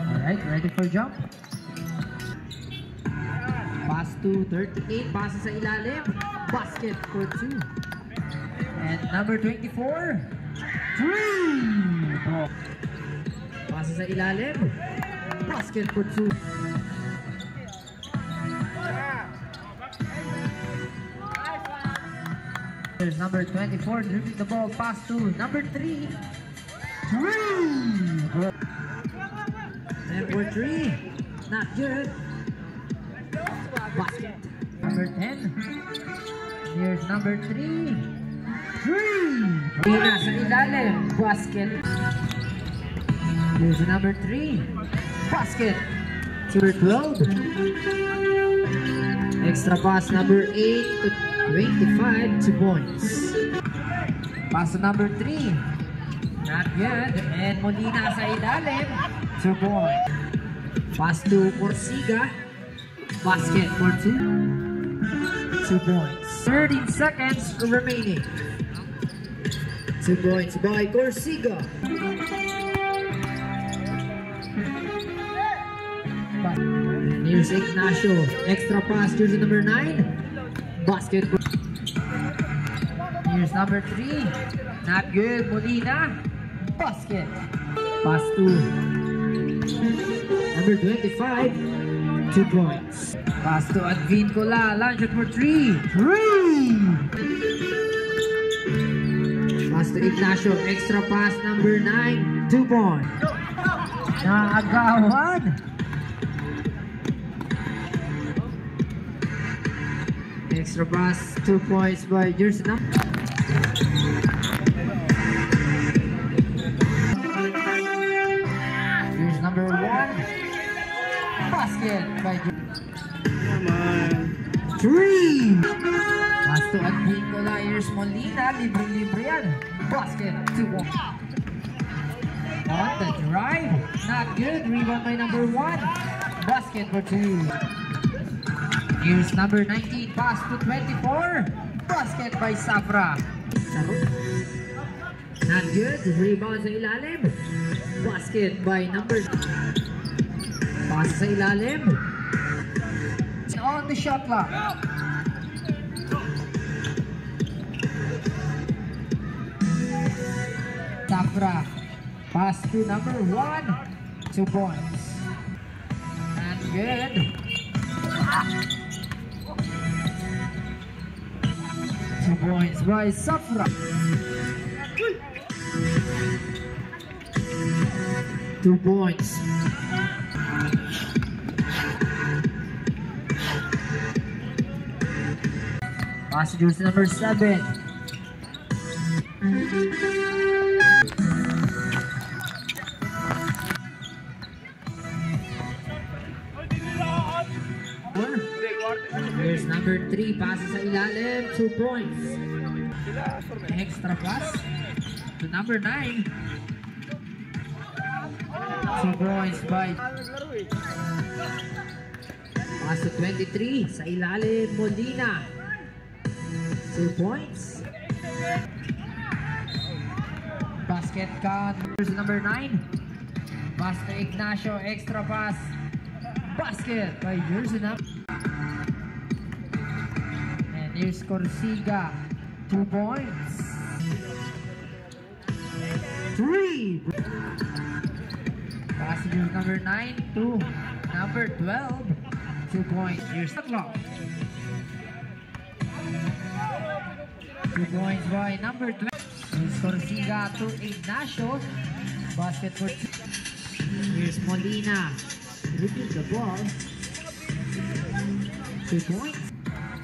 Alright, ready for jump. Pass to 38, pass sa ilalim. Basket for 2. And number 24, 3! Pass sa ilalim. Basket for 2. There's number 24, dribbling the ball, pass to number 3. 3! And for 3, not good. Basket. Number 10. Here's number 3. 3! Pina sa ilalim. Basket. Here's number 3. Basket. Number 12. Extra pass number 8 to 25, 2 points. Pass to number 3. Not good. And Molina sa ilalim. 2 points. Pass to Corsiga. Basket for 2. 2 points. 13 seconds remaining. 2 points by Corsiga. And here's Ignacio. Extra pass. Here's number 9. Basket. Here's number 3. Not good. Molina. Basket. Pass to number 25. 2 points. Pass to Advincola. Launch it for 3. 3! Pass to Ignacio. Extra pass number 9. 2 points. Naagawan. Extra pass. 2 points by Jersey number. Here's number 1. Basket by 3! Pass to Advincola. Here's Molina. Libre-libre yan. Basket. 2 points. On the drive. Not good. Rebound by number 1. Basket for 2. Here's number 19. Pass to 24. Basket by Safra. Not good. Rebound sa ilalim. Basket by number. Pass sa ilalim. On the shot clock. Safra. Pass to number 1. 2 points. Not good. 2 points by Safra. 2 points. Passengers number 7. Here's number 3. Passes sa ilalim. 2 points. Extra pass to number 9. 2 points by. Pass to 23. Sa ilalim. Molina. 2 points. Basket count. Here's number 9. Pass to Ignacio. Extra pass. Basket by Jersey number. And here's Corsiga. 2 points. 3. Passengers number 9 to number 12. 2 points. Here's the clock. 2 points by number 12. Here's Corsiga to Ignacio. Basket for 2. Here's Molina. Dribbling the ball. 2 points.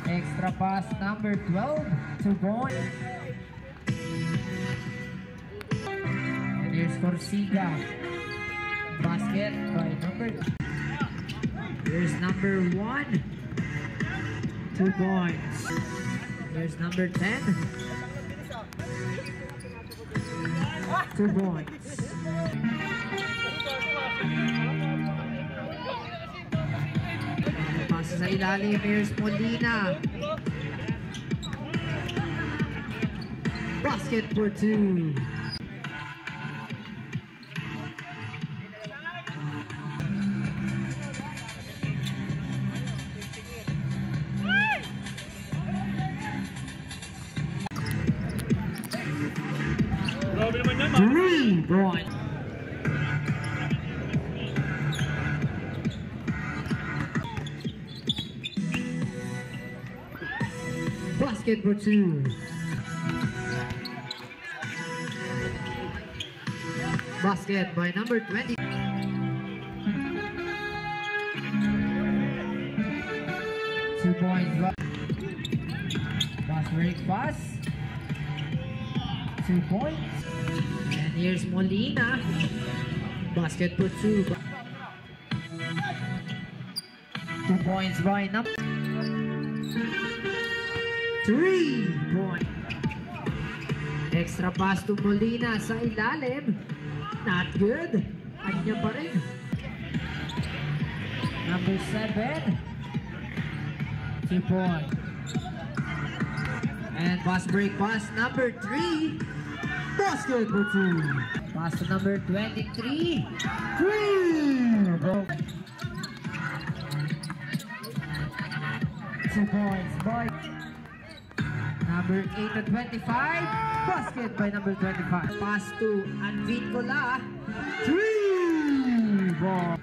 Extra pass number 12. 2 points. And here's Corsiga. Basket by number. Here's number 1. 2 points. Here's number 10. 2 points. Pasa sa ilalim. Here's Molina. Basket for 2. Grabe naman yan, 3 points. Basket for 2. Basket by number 20. 2 points. Pass break pass. 2 points. And here's Molina. Basket for 2. 2 points by number 3 points. Extra pass to Molina sa ilalim. Not good. Kanya pa rin. Number 7. 2 points. And pass break pass number 3. Basket for 2. Pass to number 23. 3. 2 points by number 8 to 25. Basket by number 25. Pass to Anvincola. 3 ball.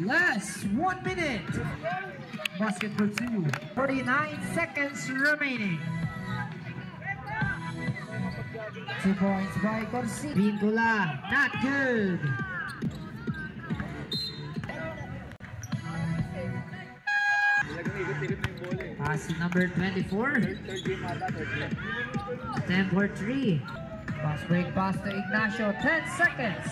Last 1 minute. Basket for 2. 49 seconds remaining. 2 points by Corsi. Vincola, not good. Pass to number 24. 10 for 3. Pass break pass to Ignacio. 10 seconds.